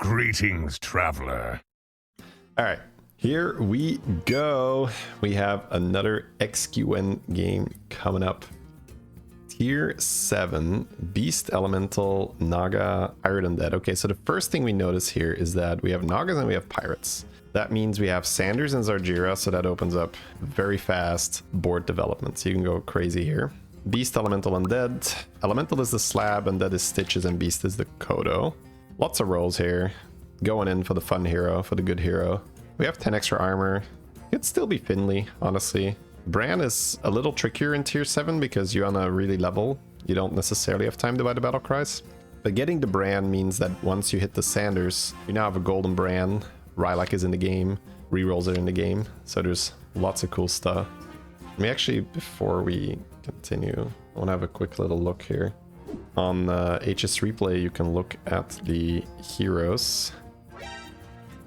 Greetings, traveler. All right, here we go. We have another XQN game coming up. Tier 7, Beast Elemental, Naga, Pirate Undead. Okay, so the first thing we notice here is that we have Nagas and we have Pirates. That means we have Sanders and Zargira, so that opens up very fast board development. So you can go crazy here. Beast Elemental Undead. Elemental is the Slab, Undead is Stitches, and Beast is the Kodo. Lots of rolls here. Going in for the fun hero, for the good hero. We have 10 extra armor. Could still be Finley, honestly. Bran is a little trickier in tier 7 because you're on a really level. You don't necessarily have time to buy the battle cries. But getting the Bran means that once you hit the Sanders, you now have a golden Bran. Rylak is in the game. Rerolls are in the game. So there's lots of cool stuff. Let me actually, before we continue, I want to have a quick little look here. On HS Replay, you can look at the heroes.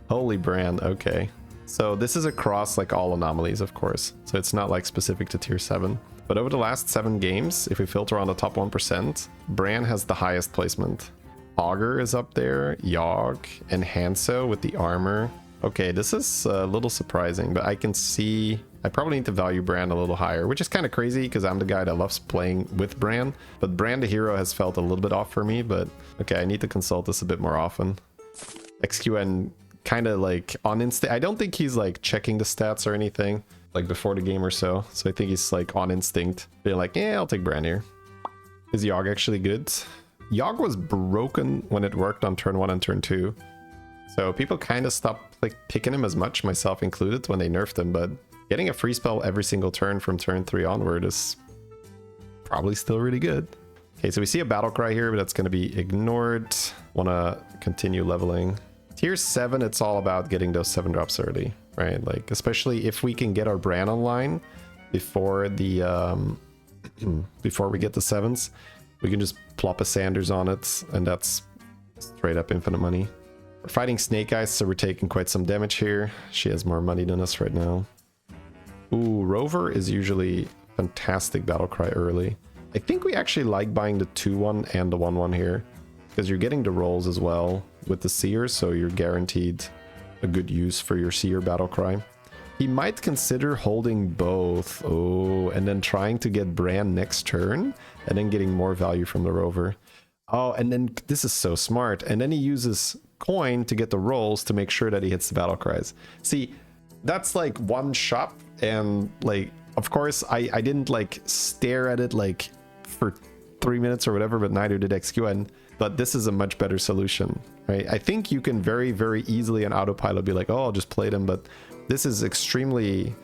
Holy Bran, okay. So this is across like all anomalies, of course. So it's not like specific to tier 7. But over the last 7 games, if we filter on the top 1%, Bran has the highest placement. Augur is up there, Yogg, and Hanso with the armor. Okay, this is a little surprising, but I can see I probably need to value Bran a little higher, which is kind of crazy because I'm the guy that loves playing with Bran. But Bran the hero has felt a little bit off for me, but okay, I need to consult this a bit more often. XQN kind of like on instinct. I don't think he's like checking the stats or anything like before the game or so. So I think he's like on instinct. Being like, yeah, I'll take Bran here. Is Yogg actually good? Yogg was broken when it worked on turn 1 and turn 2. So people kind of stopped like picking him as much, myself included, when they nerfed him. But getting a free spell every single turn from turn 3 onward is probably still really good. Okay, so we see a battle cry here, but that's going to be ignored. Want to continue leveling. Tier 7, it's all about getting those 7 drops early, right? Like, especially if we can get our Bran online before the before we get the 7s, we can just plop a Sanders on it, and that's straight up infinite money. We're fighting Snake Eyes, so we're taking quite some damage here. She has more money than us right now. Ooh, Rover is usually fantastic battle cry early. I think we actually like buying the 2-1 and the 1-1 here, because you're getting the rolls as well with the Seer, so you're guaranteed a good use for your Seer battle cry. He might consider holding both. Oh, and then trying to get Bran next turn, and then getting more value from the Rover. Oh, and then this is so smart. And then he uses coin to get the rolls to make sure that he hits the battle cries. See, that's like one shop, and like, of course, I didn't like stare at it like for 3 minutes or whatever, but neither did XQN. But this is a much better solution, right? I think you can very, very easily on autopilot be like, oh, I'll just play them. But this is extremely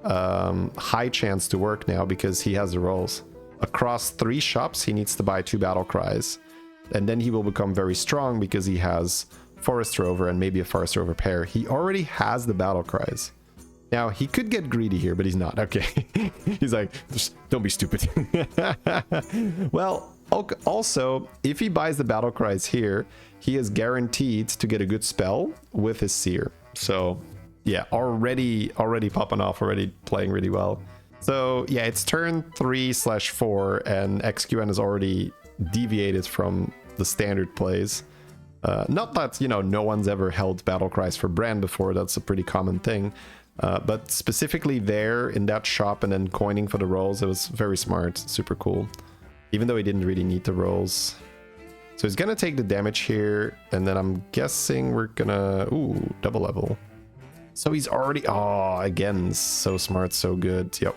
high chance to work now because he has the rolls. Across 3 shops, he needs to buy 2 battle cries. And then he will become very strong because he has Forest Rover and maybe a Forest Rover pair. He already has the battle cries. Now, he could get greedy here, but he's not. Okay. He's like, just don't be stupid. Well, also, if he buys the battle cries here, he is guaranteed to get a good spell with his Seer. So, yeah, already popping off, already playing really well. So, yeah, it's turn 3/4, and XQN has already deviated from the standard plays. Not that, you know, no one's ever held battle cries for Bran before. That's a pretty common thing. But specifically there in that shop and then coining for the rolls, it was very smart, super cool. Even though he didn't really need the rolls. So he's gonna take the damage here, and then I'm guessing we're gonna... Ooh, double level. So he's already... Oh, again, so smart, so good. Yep.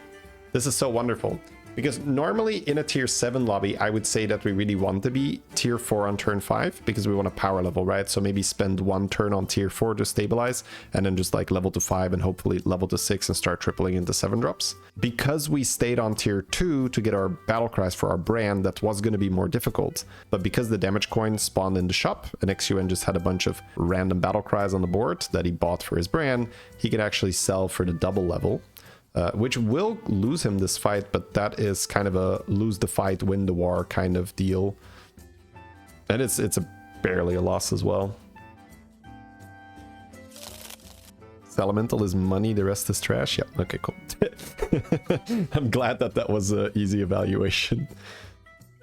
This is so wonderful. Because normally in a tier 7 lobby, I would say that we really want to be tier 4 on turn 5 because we want a power level, right? So maybe spend 1 turn on tier 4 to stabilize and then just like level to 5 and hopefully level to 6 and start tripling into 7 drops. Because we stayed on tier 2 to get our battle cries for our Bran, that was going to be more difficult. But because the damage coin spawned in the shop and XUN just had a bunch of random battle cries on the board that he bought for his Bran, he can actually sell for the double level. Which will lose him this fight, but that is kind of a lose the fight, win the war kind of deal. And it's barely a loss as well. Elemental is money, the rest is trash. Yep, okay, cool. I'm glad that was an easy evaluation.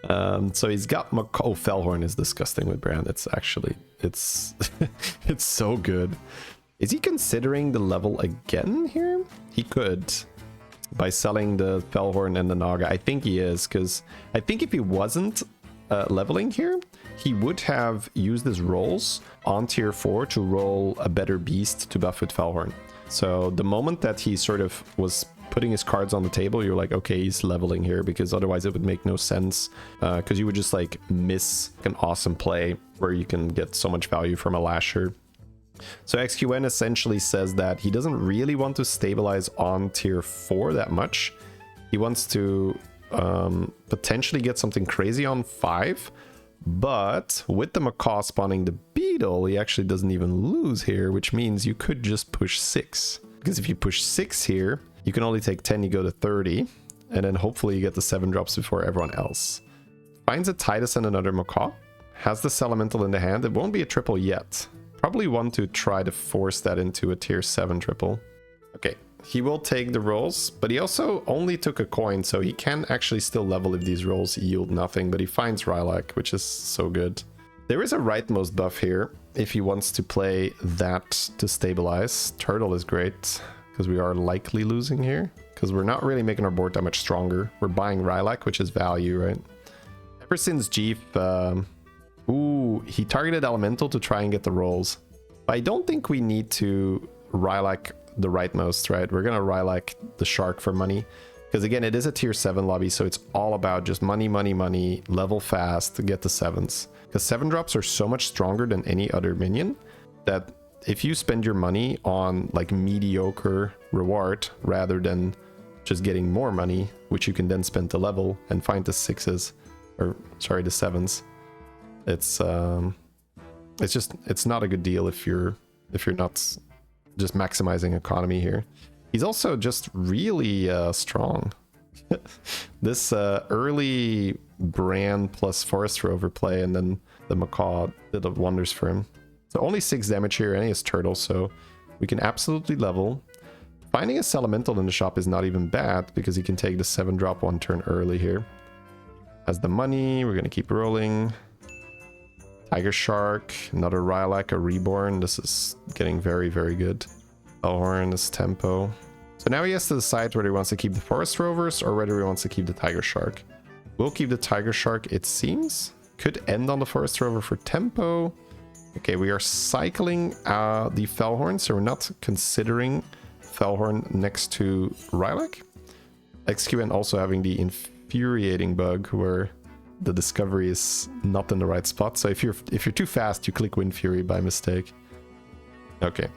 So he's got Macaw. Oh, Fellhorn is disgusting with Brand. It's actually, it's it's so good. Is he considering the level again here? He could, by selling the Fellhorn and the Naga. I think he is, because I think if he wasn't leveling here, he would have used his rolls on tier 4 to roll a better beast to buff with Fellhorn. So the moment that he sort of was putting his cards on the table, you're like, okay, he's leveling here, because otherwise it would make no sense, because you would just like miss an awesome play where you can get so much value from a Lasher. So XQN essentially says that he doesn't really want to stabilize on tier 4 that much. He wants to potentially get something crazy on 5, but with the Macaw spawning the Beetle, he actually doesn't even lose here, which means you could just push 6. Because if you push 6 here, you can only take 10, you go to 30, and then hopefully you get the 7 drops before everyone else. Finds a Titus and another Macaw, has the Elemental in the hand. It won't be a triple yet. Probably want to try to force that into a tier 7 triple. Okay, he will take the rolls, but he also only took a coin, so he can actually still level if these rolls yield nothing, but he finds Rylak, which is so good. There is a rightmost buff here if he wants to play that to stabilize. Turtle is great, because we are likely losing here, because we're not really making our board that much stronger. We're buying Rylak, which is value, right? Ever since Jeep, ooh, he targeted Elemental to try and get the rolls. But I don't think we need to Rylak the rightmost, right? We're gonna Rylak the Shark for money. Because again, it is a tier 7 lobby, so it's all about just money, money, money, level fast to get the 7s. Because 7 drops are so much stronger than any other minion that if you spend your money on like mediocre reward rather than just getting more money, which you can then spend to level and find the 6s, or sorry, the 7s, it's not a good deal if you're not just maximizing economy here. He's also just really strong. This early Brand plus Forest Rover play, and then the Macaw did wonders for him. So only 6 damage here, and he has Turtle, so we can absolutely level. Finding a Elemental in the shop is not even bad, because he can take the 7 drop 1 turn early here. Has the money, we're gonna keep rolling. Tiger Shark, another Rylak, a Reborn. This is getting very, very good. Elhorn, this tempo. So now he has to decide whether he wants to keep the Forest Rovers or whether he wants to keep the Tiger Shark. We'll keep the Tiger Shark, it seems. Could end on the Forest Rover for tempo. Okay, we are cycling the Fellhorn, so we're not considering Fellhorn next to Rylak. XQN also having the infuriating bug where the discovery is not in the right spot. So if you're too fast, you click Wind Fury by mistake. Okay.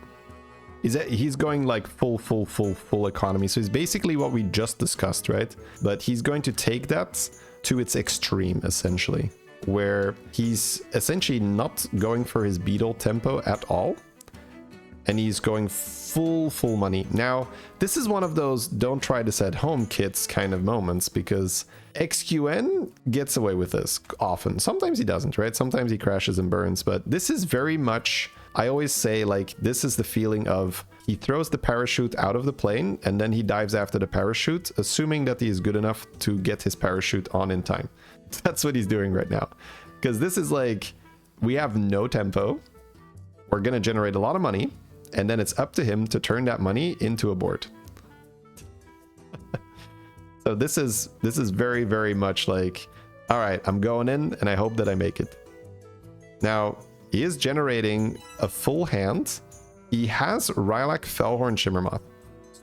He's going like full economy. So it's basically what we just discussed, right? But he's going to take that to its extreme, essentially, where he's essentially not going for his Beetle tempo at all. And he's going full money. Now, this is one of those don't try this at home kits kind of moments, because XQN gets away with this often. Sometimes he doesn't, right? Sometimes he crashes and burns, but this is very much, I always say, like, this is the feeling of he throws the parachute out of the plane and then he dives after the parachute, assuming that he is good enough to get his parachute on in time. That's what he's doing right now. Because this is like, we have no tempo. We're going to generate a lot of money. And then it's up to him to turn that money into a board. So this is very, very much like, all right, I'm going in and I hope that I make it. Now, he is generating a full hand. He has Rylak, Fellhorn, Shimmermoth.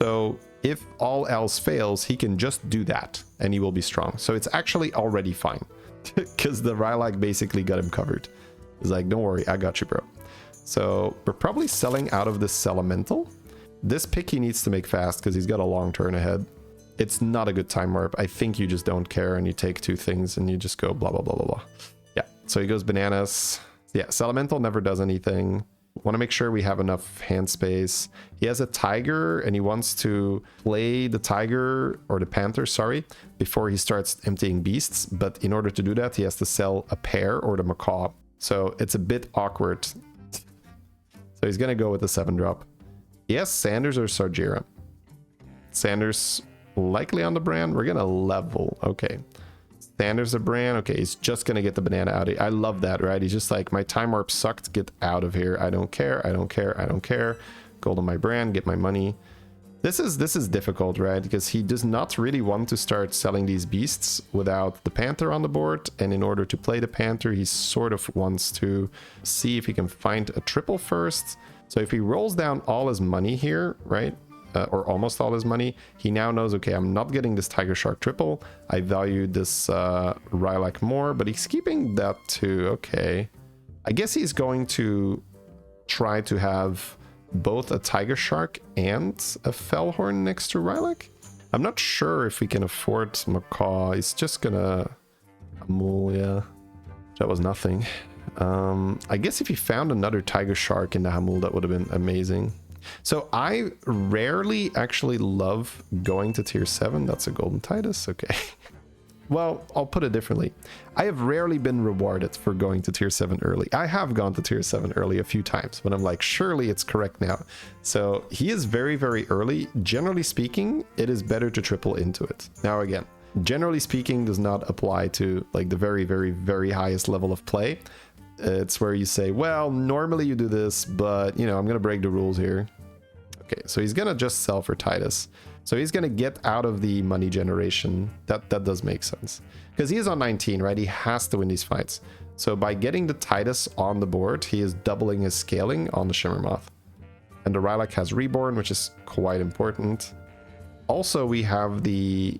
So if all else fails, he can just do that and he will be strong. So it's actually already fine because the Rylak basically got him covered. He's like, don't worry, I got you, bro. So we're probably selling out of this Elemental. This pick he needs to make fast because he's got a long turn ahead. It's not a good time warp. I think you just don't care and you take 2 things and you just go blah, blah, blah, blah, blah. Yeah, so he goes bananas. Yeah, Elemental never does anything. Want to make sure we have enough hand space. He has a Tiger and he wants to play the Tiger, or the Panther, sorry, before he starts emptying beasts. But in order to do that, he has to sell a pair or the Macaw. So it's a bit awkward. So he's going to go with the 7 drop. He has Sanders or Sargeera. Sanders likely on the Brand. We're going to level. Okay. Sanders a brand. Okay, he's just gonna get the banana out of here. I love that, right? He's just like, my time warp sucked, get out of here. I don't care, I don't care, I don't care. Gold on my brand, get my money. This is difficult, right? Because he does not really want to start selling these beasts without the Panther on the board. And in order to play the Panther, he sort of wants to see if he can find a triple first. So if he rolls down all his money here, right? Or almost all his money, he now knows, okay, I'm not getting this Tiger Shark triple. I value this Rylak more, but he's keeping that too. Okay. I guess he's going to try to have both a Tiger Shark and a Fellhorn next to Rylak. I'm not sure if we can afford Macaw. He's just gonna... Hamul, yeah. That was nothing. I guess if he found another Tiger Shark in the Hamul, that would have been amazing. So I rarely actually love going to tier 7. That's a Golden Titus, okay. Well, I'll put it differently. I have rarely been rewarded for going to tier 7 early. I have gone to tier 7 early a few times, but I'm like, surely it's correct now. So he is very, very early. Generally speaking, it is better to triple into it. Now again, generally speaking does not apply to like the very, very, very highest level of play. It's where you say, well, normally you do this, but you know, I'm going to break the rules here. Okay, so he's going to just sell for Titus. So he's going to get out of the money generation. That does make sense. Because he is on 19, right? He has to win these fights. So by getting the Titus on the board, he is doubling his scaling on the Shimmermoth. And the Rylak has Reborn, which is quite important. Also, we have the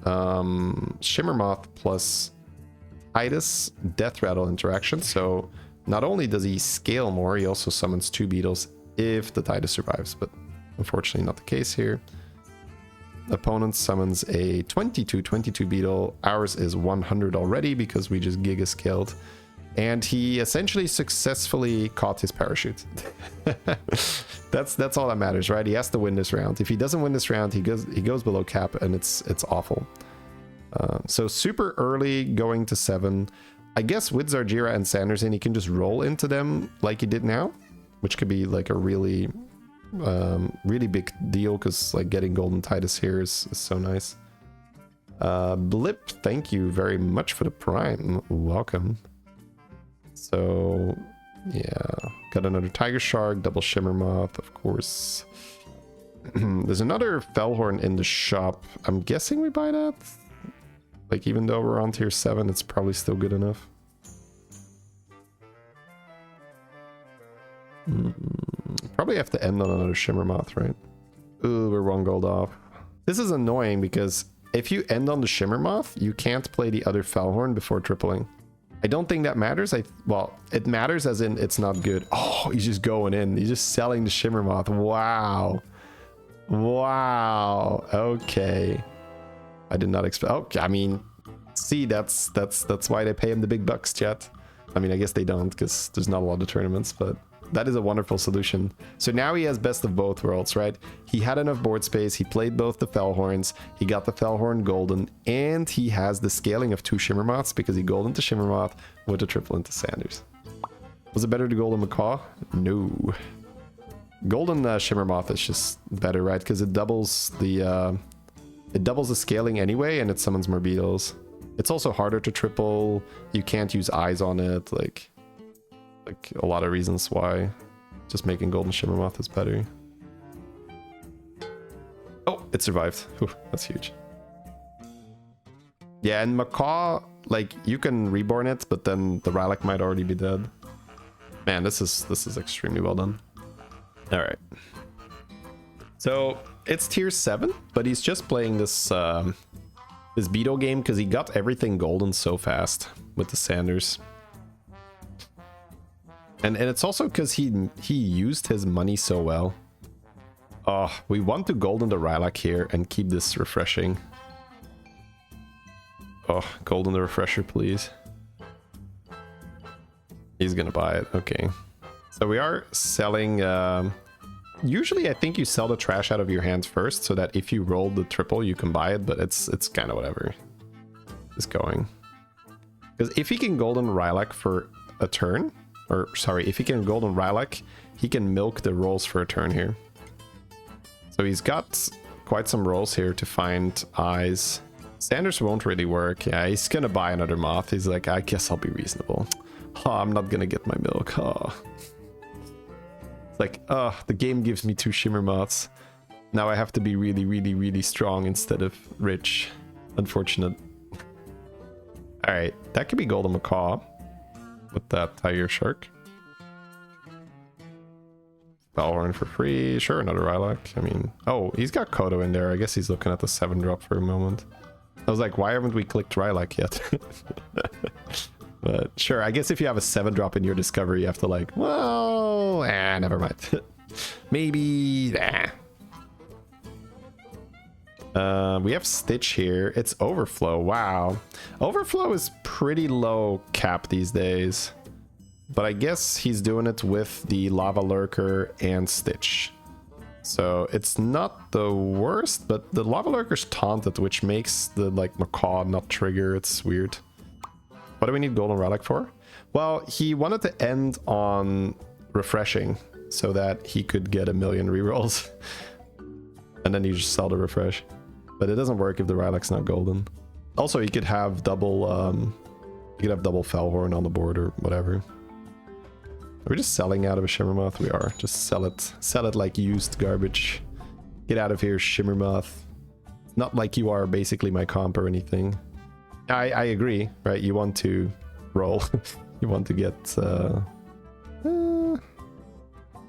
Shimmermoth plus Titus Death Rattle interaction. So not only does he scale more, he also summons 2 beetles if the Titus survives. But unfortunately not the case here. Opponent summons a 22 beetle. Ours is 100 already because we just giga scaled. And he essentially successfully caught his parachute. That's all that matters, right? He has to win this round. If he doesn't win this round, he goes below cap, and it's awful. So super early going to 7. I guess with Zargira and Sanderson, he can just roll into them like he did now, which could be like a really big deal, because like getting Golden Titus here is so nice. Blip, thank you very much for the prime. Welcome. So yeah, got another Tiger Shark, double Shimmermoth, of course. There's another Fellhorn in the shop. I'm guessing we buy that. Like, even though we're on tier 7, it's probably still good enough. Probably have to end on another Shimmermoth, right? Ooh, we're 1 gold off. This is annoying because if you end on the Shimmermoth, you can't play the other Fellhorn before tripling. I don't think that matters. Well, it matters as in it's not good. Oh, he's just going in. He's just selling the Shimmermoth. Wow. Wow. Okay. I did not expect. Okay, I mean, see, that's why they pay him the big bucks, chat. I mean, I guess they don't because there's not a lot of tournaments, but that is a wonderful solution. So now he has best of both worlds, right? He had enough board space. He played both the Fellhorns. He got the Fellhorn Golden, and he has the scaling of 2 Shimmermoths because he Golden to Shimmermoth with a triple into Sanders. Was it better to Golden Macaw? No. Golden Shimmermoth is just better, right? Because it doubles the scaling anyway, and it summons more beetles. It's also harder to triple. You can't use eyes on it. Like a lot of reasons why just making Golden Shimmermoth is better. Oh, it survived. Whew, that's huge. Yeah, and Macaw, like, you can reborn it, but then the Rylak might already be dead. Man, this is extremely well done. All right. So it's tier 7, but he's just playing this this Beetle game because he got everything golden so fast with the Sanders. And it's also because he used his money so well. Oh, we want to golden the Rylak here and keep this refreshing. Oh, golden the refresher, please. He's gonna buy it. Okay. So we are selling... usually I think you sell the trash out of your hands first so that if you roll the triple you can buy it, but it's kind of whatever. Just going. Because if he can golden Rylak for a turn... Or, sorry, if he can golden Rylak, he can milk the rolls for a turn here. So he's got quite some rolls here to find eyes. Sanders won't really work. Yeah, he's gonna buy another moth. He's like, I guess I'll be reasonable. Oh, I'm not gonna get my milk. Oh. It's like, oh, the game gives me 2 shimmer moths. Now I have to be really, really, really strong instead of rich. Unfortunate. Alright, that could be Golden Macaw with that Tiger Shark. Valorant for free. Sure, another Rylak. I mean, oh, he's got Kodo in there. I guess he's looking at the 7-drop for a moment. I was like, why haven't we clicked Rylak yet? But sure, I guess if you have a 7-drop in your discovery, you have to like, well, never mind. Maybe, we have Stitch here. It's Overflow. Wow. Overflow is pretty low cap these days. But I guess he's doing it with the Lava Lurker and Stitch. So it's not the worst, but the Lava Lurker's taunted, which makes the like Macaw not trigger. It's weird. What do we need Golden Relic for? Well, he wanted to end on refreshing so that he could get 1,000,000 rerolls. And then you just sell the refresh. But it doesn't work if the Rylak's not golden. Also, you could have double Fellhorn on the board or whatever. Are we just selling out of a Shimmermoth? We are. Just sell it. Sell it like used garbage. Get out of here, Shimmermoth. Not like you are basically my comp or anything. I agree, right? You want to roll. You want to get...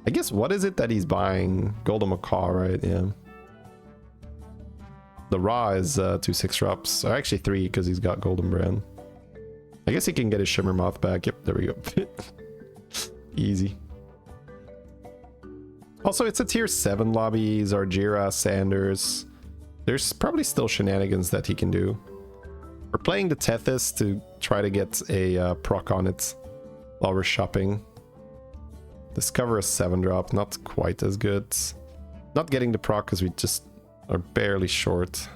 I guess, what is it that he's buying? Golden Macaw, right? Yeah. The Raw is 2 6-drops. Or actually 3, because he's got Golden Brand. I guess he can get his Shimmermoth back. Yep, there we go. Easy. Also, it's a tier 7 lobby. Zargira, Sanders. There's probably still shenanigans that he can do. We're playing the Tethys to try to get a proc on it while we're shopping. Discover a 7-drop, not quite as good. Not getting the proc because we just are barely short.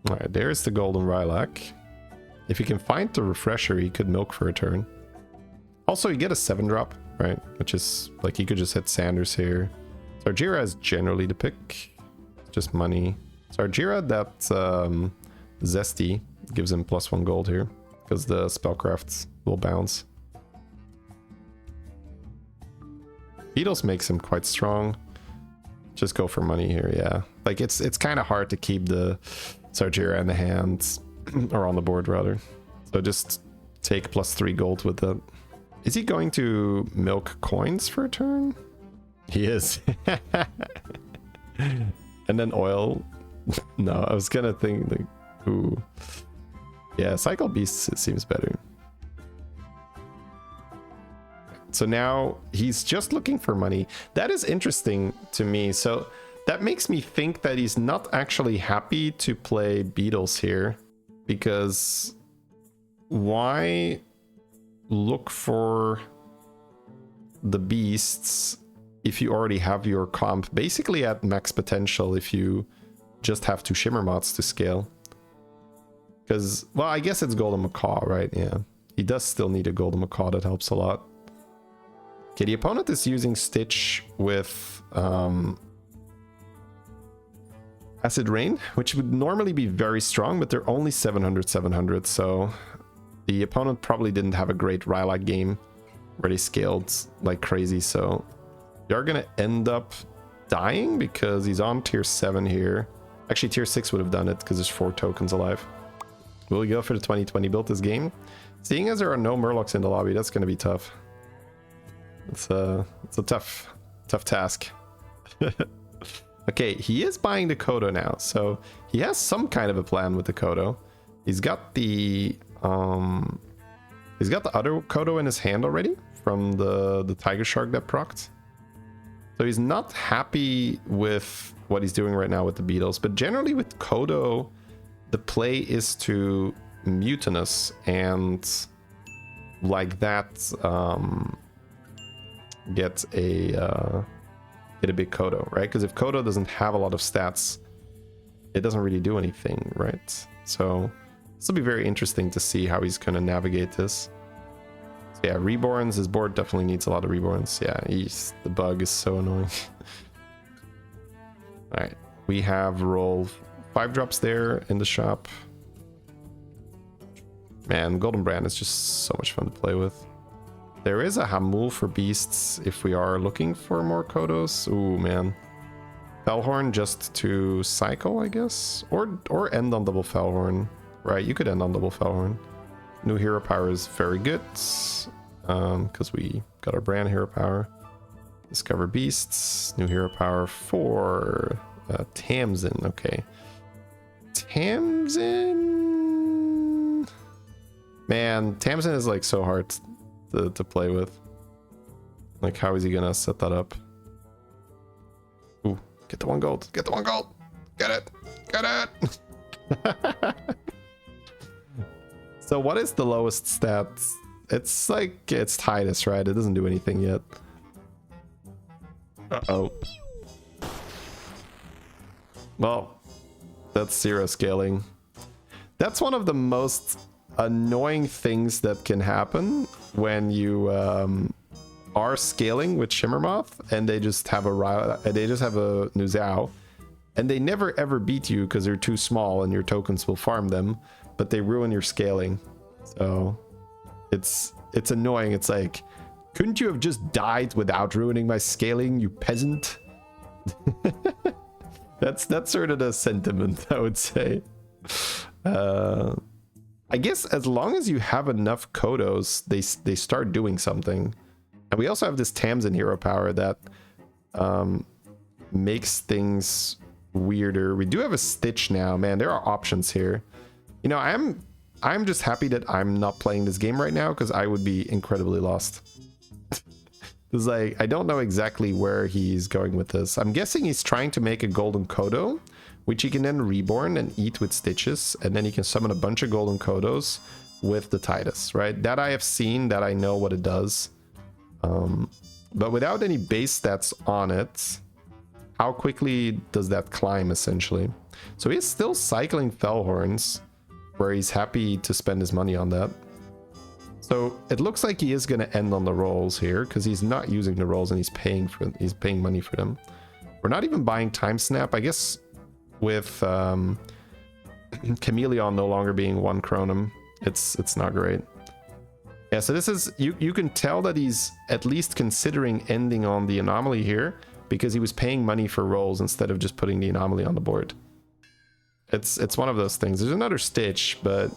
Alright, there's the Golden Rylak. If he can find the refresher, he could milk for a turn. Also, you get a 7-drop, right? Which is, like, you could just hit Sanders here. Zargira is generally the pick. It's just money. Zargira, that Zesty gives him +1 gold here. Because the spellcrafts will bounce. Beetles makes him quite strong. Just go for money here, yeah. Like, it's kind of hard to keep the Zargira in the hands. Or on the board, rather. So just take +3 gold with that. Is he going to milk coins for a turn? He is. And then oil. No, I was gonna think like, ooh. Yeah, Cycle Beast seems better. So now he's just looking for money. That is interesting to me. So that makes me think that he's not actually happy to play Beetles here. Because why look for the beasts if you already have your comp basically at max potential if you just have 2 Shimmer Moths to scale? Because, well, I guess it's Golden Macaw, right? Yeah. He does still need a Golden Macaw, that helps a lot. Okay, the opponent is using Stitch with Acid Rain, which would normally be very strong, but they're only 700, so the opponent probably didn't have a great Rylak game where they scaled like crazy, so they're gonna end up dying because he's on tier 7 here. Actually, tier 6 would have done it because there's 4 tokens alive. Will we go for the 2020 build this game? Seeing as there are no Murlocs in the lobby, that's gonna be tough. It's a tough task. Okay, he is buying the Kodo now, so he has some kind of a plan with the Kodo. He's got the other Kodo in his hand already from the Tiger Shark that procced. So he's not happy with what he's doing right now with the Beetles, but generally with Kodo, the play is to Mutinous and like that get a big Kodo, right? Because if Kodo doesn't have a lot of stats, it doesn't really do anything, right? So this will be very interesting to see how he's gonna navigate this. So yeah, Reborns, his board definitely needs a lot of Reborns. Yeah, the bug is so annoying. Alright, we have roll 5 drops there in the shop. Man, Golden Brand is just so much fun to play with. There is a Hamul for beasts if we are looking for more Kodos. Ooh, man. Fellhorn just to cycle, I guess? Or end on double Fellhorn. Right, you could end on double Fellhorn. New hero power is very good. Because we got our brand hero power. Discover beasts. New hero power for Tamsin. Okay. Tamsin. Man, Tamsin is like so hard to play with. Like, how is he gonna set that up? Ooh, get the 1 gold. Get the 1 gold. Get it. Get it. So what is the lowest stats? It's like, it's Titus, right? It doesn't do anything yet. Uh-oh. Well, that's 0 scaling. That's one of the most annoying things that can happen when you are scaling with Shimmermoth and they just have a Nuzao and they never ever beat you because they're too small and your tokens will farm them, but they ruin your scaling. So it's annoying. It's like, couldn't you have just died without ruining my scaling, you peasant? That's sort of the sentiment, I would say. I guess as long as you have enough Kodos, they start doing something. And we also have this Tamsin hero power that makes things weirder. We do have a Stitch now, man. There are options here. You know, I'm just happy that I'm not playing this game right now because I would be incredibly lost. It's like, I don't know exactly where he's going with this. I'm guessing he's trying to make a golden Kodo, which he can then reborn and eat with Stitches, and then he can summon a bunch of golden Kodos with the Titus, right? That I have seen, that I know what it does. But without any base stats on it, how quickly does that climb, essentially? So he's still cycling Fellhorns, where he's happy to spend his money on that. So it looks like he is going to end on the rolls here, because he's not using the rolls and he's paying money for them. We're not even buying Time Snap, I guess. With Chameleon no longer being 1 Chronum, it's not great. Yeah, so this is, you can tell that he's at least considering ending on the anomaly here, because he was paying money for rolls instead of just putting the anomaly on the board. It's one of those things. There's another Stitch, but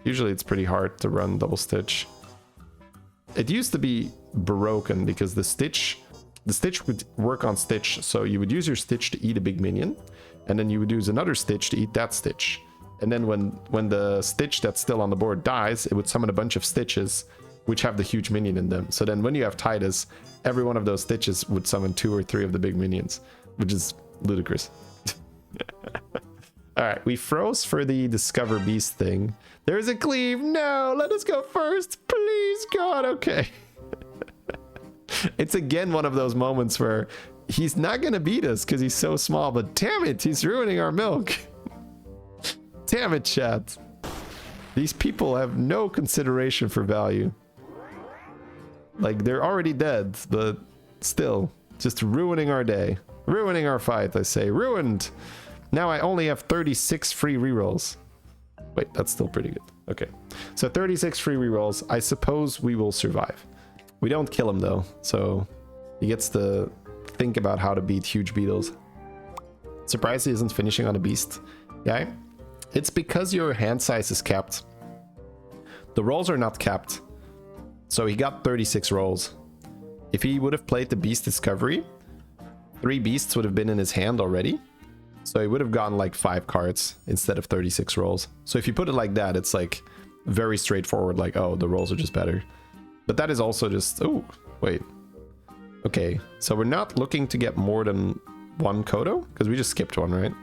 usually it's pretty hard to run double Stitch. It used to be broken because the Stitch would work on Stitch, so you would use your Stitch to eat a big minion, and then you would use another Stitch to eat that Stitch. And then when the Stitch that's still on the board dies, it would summon a bunch of Stitches, which have the huge minion in them. So then when you have Titus, every one of those Stitches would summon 2 or 3 of the big minions, which is ludicrous. All right, we froze for the Discover Beast thing. There's a cleave. No, let us go first. Please, God. Okay. It's again one of those moments where he's not going to beat us because he's so small, but damn it, he's ruining our milk. Damn it, chat. These people have no consideration for value. Like, they're already dead, but still, just ruining our day. Ruining our fight, I say. Ruined. Now I only have 36 free rerolls. Wait, that's still pretty good. Okay. So 36 free rerolls. I suppose we will survive. We don't kill him, though, so he gets to think about how to beat huge beetles. Surprised he isn't finishing on a beast. Yeah? It's because your hand size is capped. The rolls are not capped. So he got 36 rolls. If he would have played the Beast Discovery, 3 beasts would have been in his hand already. So he would have gotten like 5 cards instead of 36 rolls. So if you put it like that, it's like very straightforward, like, oh, the rolls are just better. But that is also just, oh, wait. Okay, so we're not looking to get more than 1 Kodo, because we just skipped 1, right?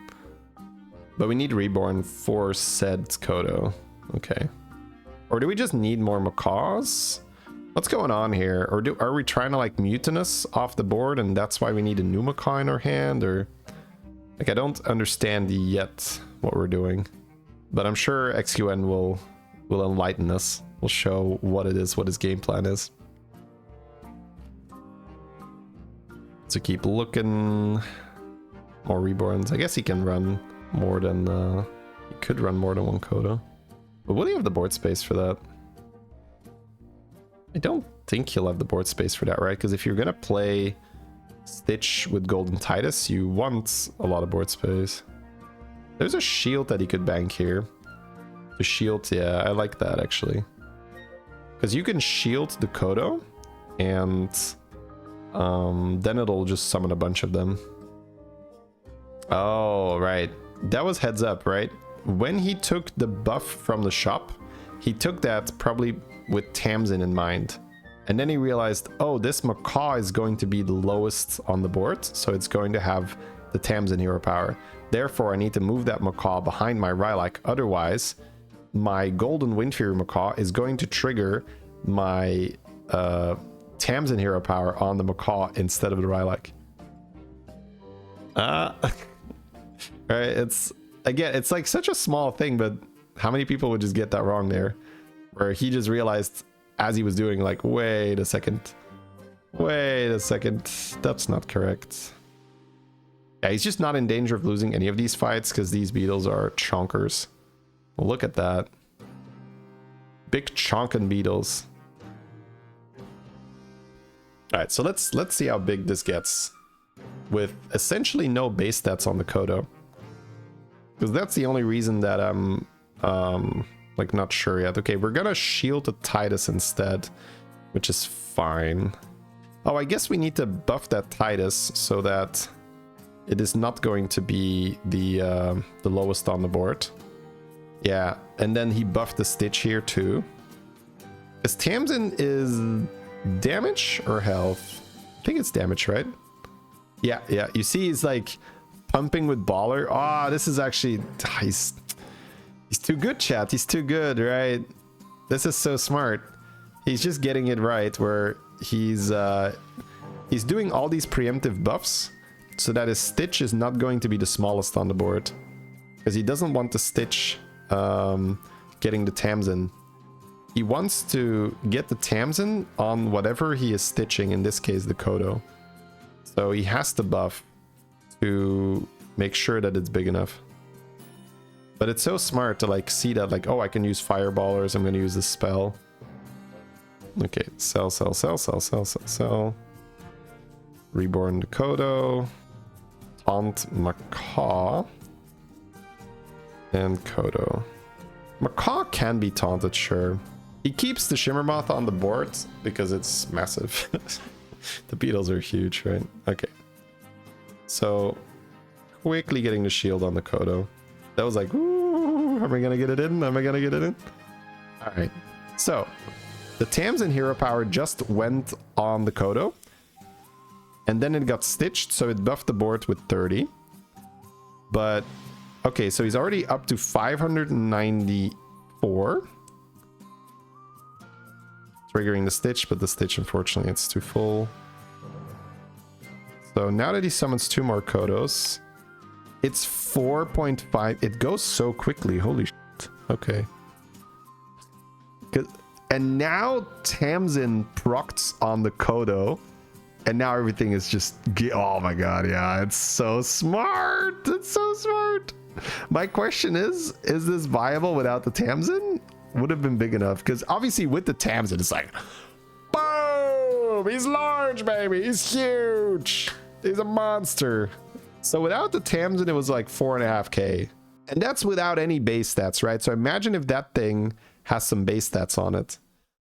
But we need Reborn for said Kodo. Okay. Or do we just need more macaws? What's going on here? Or are we trying to like mutinous off the board and that's why we need a new macaw in our hand? Or like, I don't understand yet what we're doing. But I'm sure XQN will enlighten us. Will show what it is, what his game plan is. So keep looking. More Reborns. I guess he can run more than... he could run more than one Kodo. But will he have the board space for that? I don't think he'll have the board space for that, right? Because if you're gonna play Stitch with Golden Titus, you want a lot of board space. There's a shield that he could bank here. The shield, yeah, I like that actually. Because you can shield the Kodo, and then it'll just summon a bunch of them. Oh, right. That was heads up, right? When he took the buff from the shop, he took that probably with Tamsin in mind. And then he realized, oh, this Macaw is going to be the lowest on the board, so it's going to have the Tamsin hero power. Therefore, I need to move that Macaw behind my Rylak. Otherwise, my Golden Windfury Macaw is going to trigger my Tamsin hero power on the Macaw instead of the Rylak. Right, it's... Again, it's like such a small thing, but how many people would just get that wrong there? Where he just realized as he was doing, like, wait a second, that's not correct. Yeah, he's just not in danger of losing any of these fights because these beetles are chonkers. Well, look at that. Big chonkin' beetles. Alright, so let's see how big this gets with essentially no base stats on the Kodo. Because that's the only reason that I'm like not sure yet. Okay, we're gonna shield the Titus instead, which is fine. Oh, I guess we need to buff that Titus so that it is not going to be the lowest on the board. Yeah, and then he buffed the Stitch here too. Is Tamsin is damage or health? I think it's damage, right? Yeah, yeah. You see he's like pumping with Baller. Ah, this is actually... He's too good, chat. He's too good, right? This is so smart. He's just getting it right where he's doing all these preemptive buffs so that his Stitch is not going to be the smallest on the board. Because he doesn't want the Stitch getting the Tamsin. He wants to get the Tamsin on whatever he is stitching, in this case the Kodo. So he has to buff to make sure that it's big enough. But it's so smart to like see that, like, oh, I can use Fireballers, I'm gonna use this spell. Okay, sell. Reborn the Kodo. Taunt Macaw. And Kodo. Macaw can be taunted, sure. He keeps the Shimmermoth on the board because it's massive. The beetles are huge, right? Okay. So, quickly getting the shield on the Kodo. That was like, ooh, am I gonna get it in? Am I gonna get it in? Alright. So, the Tamsin hero power just went on the Kodo. And then it got stitched, so it buffed the board with 30. But, okay, so he's already up to 594. Triggering the Stitch, but the Stitch, unfortunately, it's too full. So now that he summons 2 more Kodos, it's 4.5. It goes so quickly. Holy shit. Okay. And now Tamsin procs on the Kodo. And now everything is just... Oh my god, yeah. It's so smart. It's so smart. My question is this viable without the Tamsin? Would have been big enough, because obviously with the Tamsin it's like, boom, he's large, baby, he's huge, he's a monster. So without the Tamsin it was like 4.5k, and that's without any base stats, right? So imagine if that thing has some base stats on it.